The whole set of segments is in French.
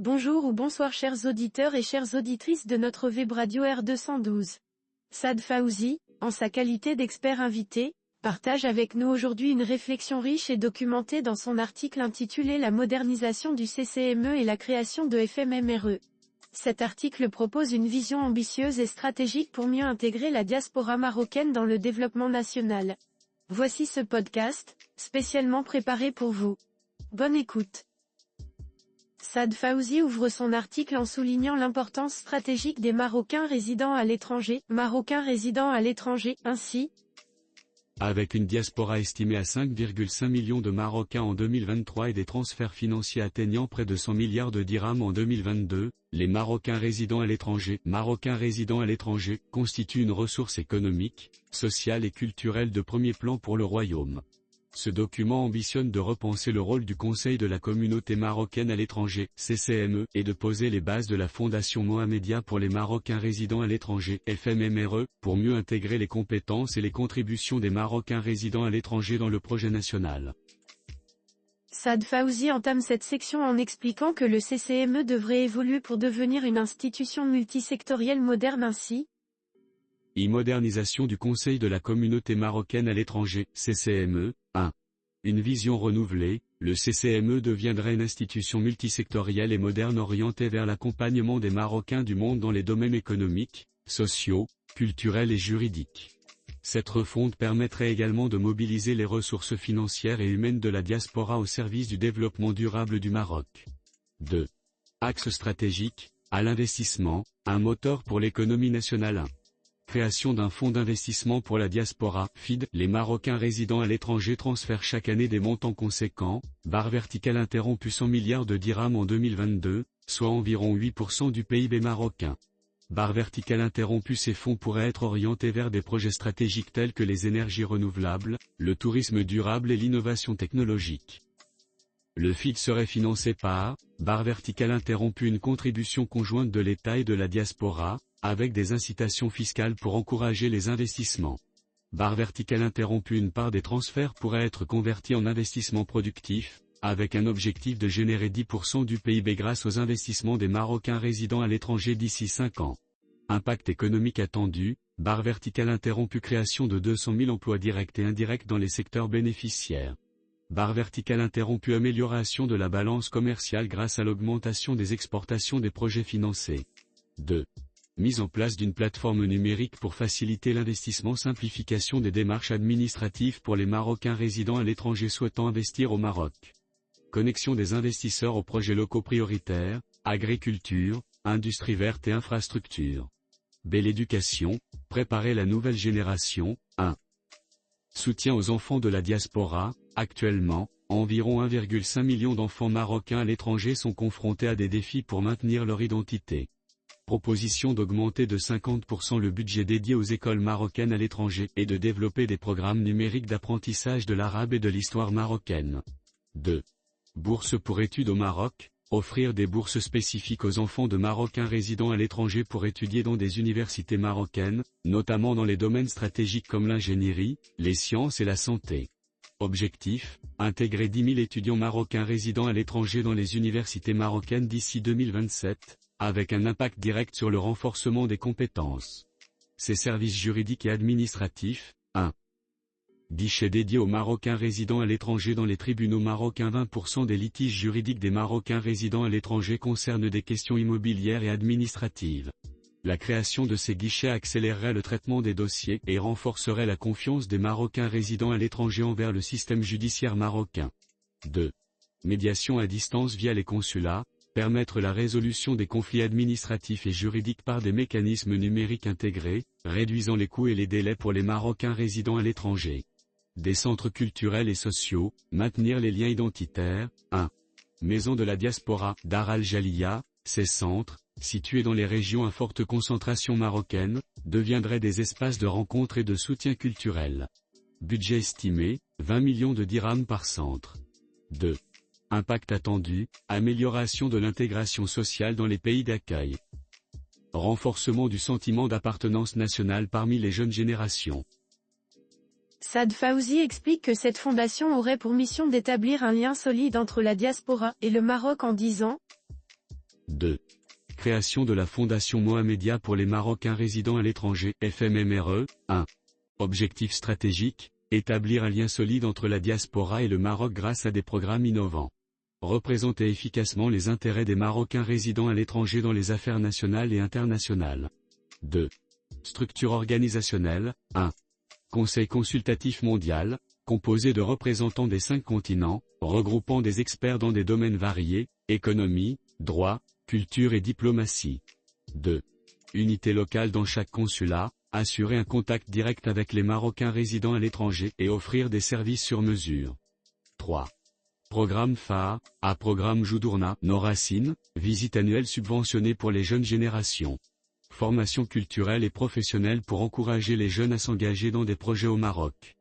Bonjour ou bonsoir chers auditeurs et chères auditrices de notre web radio R212. Saad Fawzi, en sa qualité d'expert invité, partage avec nous aujourd'hui une réflexion riche et documentée dans son article intitulé La modernisation du CCME et la création de FMMRE. Cet article propose une vision ambitieuse et stratégique pour mieux intégrer la diaspora marocaine dans le développement national. Voici ce podcast, spécialement préparé pour vous. Bonne écoute. Saad Fawzi ouvre son article en soulignant l'importance stratégique des Marocains résidant à l'étranger, ainsi. Avec une diaspora estimée à 5,5 millions de Marocains en 2023 et des transferts financiers atteignant près de 100 milliards de dirhams en 2022, les Marocains résidant à l'étranger, constituent une ressource économique, sociale et culturelle de premier plan pour le Royaume. Ce document ambitionne de repenser le rôle du Conseil de la communauté marocaine à l'étranger, CCME, et de poser les bases de la Fondation Mohamedia pour les Marocains résidant à l'étranger, FMMRE, pour mieux intégrer les compétences et les contributions des Marocains résidant à l'étranger dans le projet national. Saad Fawzi entame cette section en expliquant que le CCME devrait évoluer pour devenir une institution multisectorielle moderne ainsi. Modernisation du Conseil de la communauté marocaine à l'étranger, CCME, 1. Une vision renouvelée, le CCME deviendrait une institution multisectorielle et moderne orientée vers l'accompagnement des Marocains du monde dans les domaines économiques, sociaux, culturels et juridiques. Cette refonte permettrait également de mobiliser les ressources financières et humaines de la diaspora au service du développement durable du Maroc. 2. Axe stratégique, à l'investissement, un moteur pour l'économie nationale. 1. Création d'un fonds d'investissement pour la diaspora, FID. Les Marocains résidant à l'étranger transfèrent chaque année des montants conséquents, barre verticale interrompue 100 milliards de dirhams en 2022, soit environ 8% du PIB marocain. Barre verticale interrompue. Ces fonds pourraient être orientés vers des projets stratégiques tels que les énergies renouvelables, le tourisme durable et l'innovation technologique. Le FID serait financé par, barre verticale interrompue, une contribution conjointe de l'État et de la diaspora, avec des incitations fiscales pour encourager les investissements. Barre verticale interrompue. Une part des transferts pourrait être convertie en investissement productif, avec un objectif de générer 10% du PIB grâce aux investissements des Marocains résidant à l'étranger d'ici 5 ans. Impact économique attendu, barre verticale interrompue. Création de 200 000 emplois directs et indirects dans les secteurs bénéficiaires. Barre verticale interrompue. Amélioration de la balance commerciale grâce à l'augmentation des exportations des projets financés. 2. Mise en place d'une plateforme numérique pour faciliter l'investissement. Simplification des démarches administratives pour les Marocains résidant à l'étranger souhaitant investir au Maroc. Connexion des investisseurs aux projets locaux prioritaires, agriculture, industrie verte et infrastructures. Belle éducation, préparer la nouvelle génération. 1. Soutien aux enfants de la diaspora. Actuellement, environ 1,5 million d'enfants marocains à l'étranger sont confrontés à des défis pour maintenir leur identité. Proposition d'augmenter de 50% le budget dédié aux écoles marocaines à l'étranger et de développer des programmes numériques d'apprentissage de l'arabe et de l'histoire marocaine. 2. Bourses pour études au Maroc, offrir des bourses spécifiques aux enfants de Marocains résidant à l'étranger pour étudier dans des universités marocaines, notamment dans les domaines stratégiques comme l'ingénierie, les sciences et la santé. Objectif, intégrer 10 000 étudiants marocains résidant à l'étranger dans les universités marocaines d'ici 2027, avec un impact direct sur le renforcement des compétences. Ces services juridiques et administratifs. 1. Guichet dédié aux Marocains résidant à l'étranger dans les tribunaux marocains. 20% des litiges juridiques des Marocains résidant à l'étranger concernent des questions immobilières et administratives. La création de ces guichets accélérerait le traitement des dossiers et renforcerait la confiance des Marocains résidant à l'étranger envers le système judiciaire marocain. 2. Médiation à distance via les consulats, permettre la résolution des conflits administratifs et juridiques par des mécanismes numériques intégrés, réduisant les coûts et les délais pour les Marocains résidant à l'étranger. Des centres culturels et sociaux, maintenir les liens identitaires. 1. Maison de la diaspora, Dar al-Jaliya. Ces centres, situés dans les régions à forte concentration marocaine, deviendraient des espaces de rencontre et de soutien culturel. Budget estimé, 20 millions de dirhams par centre. 2. Impact attendu, amélioration de l'intégration sociale dans les pays d'accueil. Renforcement du sentiment d'appartenance nationale parmi les jeunes générations. Saad Fawzi explique que cette fondation aurait pour mission d'établir un lien solide entre la diaspora et le Maroc en disant 2. Création de la Fondation Mohamedia pour les Marocains résidant à l'étranger, FMMRE. 1. Objectif stratégique, établir un lien solide entre la diaspora et le Maroc grâce à des programmes innovants. Représenter efficacement les intérêts des Marocains résidant à l'étranger dans les affaires nationales et internationales. 2. Structure organisationnelle. 1. Conseil consultatif mondial, composé de représentants des 5 continents, regroupant des experts dans des domaines variés, économie, droit, culture et diplomatie. 2. Unité locale dans chaque consulat, assurer un contact direct avec les Marocains résidant à l'étranger et offrir des services sur mesure. 3. Programme phare, programme Joudourna, Noracine, visite annuelle subventionnée pour les jeunes générations. Formation culturelle et professionnelle pour encourager les jeunes à s'engager dans des projets au Maroc.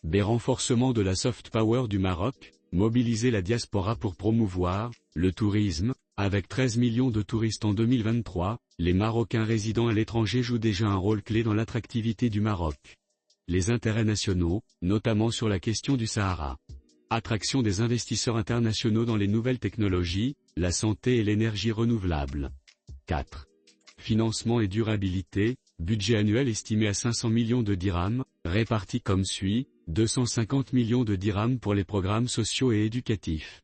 B. Renforcement de la soft power du Maroc, mobiliser la diaspora pour promouvoir le tourisme. Avec 13 millions de touristes en 2023, les Marocains résidant à l'étranger jouent déjà un rôle clé dans l'attractivité du Maroc. Les intérêts nationaux, notamment sur la question du Sahara. Attraction des investisseurs internationaux dans les nouvelles technologies, la santé et l'énergie renouvelable. 4. Financement et durabilité, budget annuel estimé à 500 millions de dirhams, réparti comme suit, 250 millions de dirhams pour les programmes sociaux et éducatifs.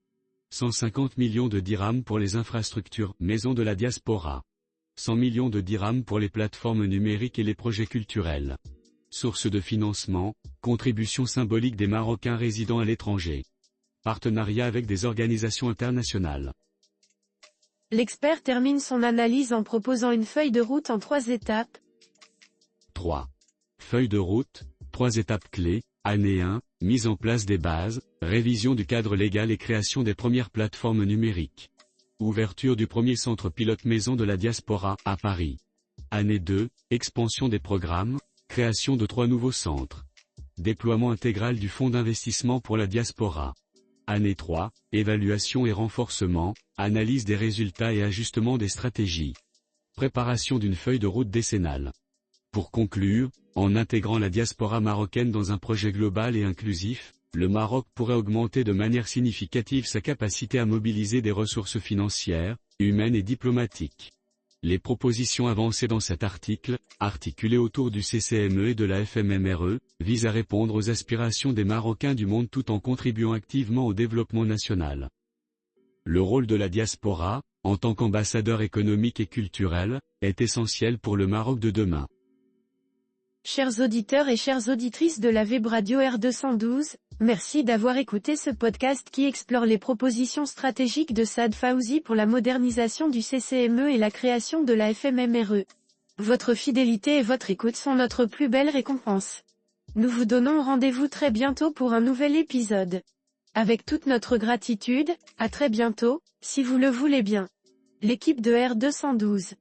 150 millions de dirhams pour les infrastructures, maisons de la diaspora. 100 millions de dirhams pour les plateformes numériques et les projets culturels. Source de financement, contribution symbolique des Marocains résidant à l'étranger. Partenariat avec des organisations internationales. L'expert termine son analyse en proposant une feuille de route en 3 étapes. 3. Feuille de route, 3 étapes clés. Année 1, mise en place des bases, révision du cadre légal et création des premières plateformes numériques. Ouverture du premier centre pilote maison de la diaspora, à Paris. Année 2, expansion des programmes, création de 3 nouveaux centres. Déploiement intégral du fonds d'investissement pour la diaspora. Année 3, évaluation et renforcement, analyse des résultats et ajustement des stratégies. Préparation d'une feuille de route décennale. Pour conclure, en intégrant la diaspora marocaine dans un projet global et inclusif, le Maroc pourrait augmenter de manière significative sa capacité à mobiliser des ressources financières, humaines et diplomatiques. Les propositions avancées dans cet article, articulées autour du CCME et de la FMMRE, visent à répondre aux aspirations des Marocains du monde tout en contribuant activement au développement national. Le rôle de la diaspora, en tant qu'ambassadeur économique et culturel, est essentiel pour le Maroc de demain. Chers auditeurs et chères auditrices de la Web Radio R212, merci d'avoir écouté ce podcast qui explore les propositions stratégiques de Saad Fawzi pour la modernisation du CCME et la création de la FMMRE. Votre fidélité et votre écoute sont notre plus belle récompense. Nous vous donnons rendez-vous très bientôt pour un nouvel épisode. Avec toute notre gratitude, à très bientôt, si vous le voulez bien. L'équipe de R212.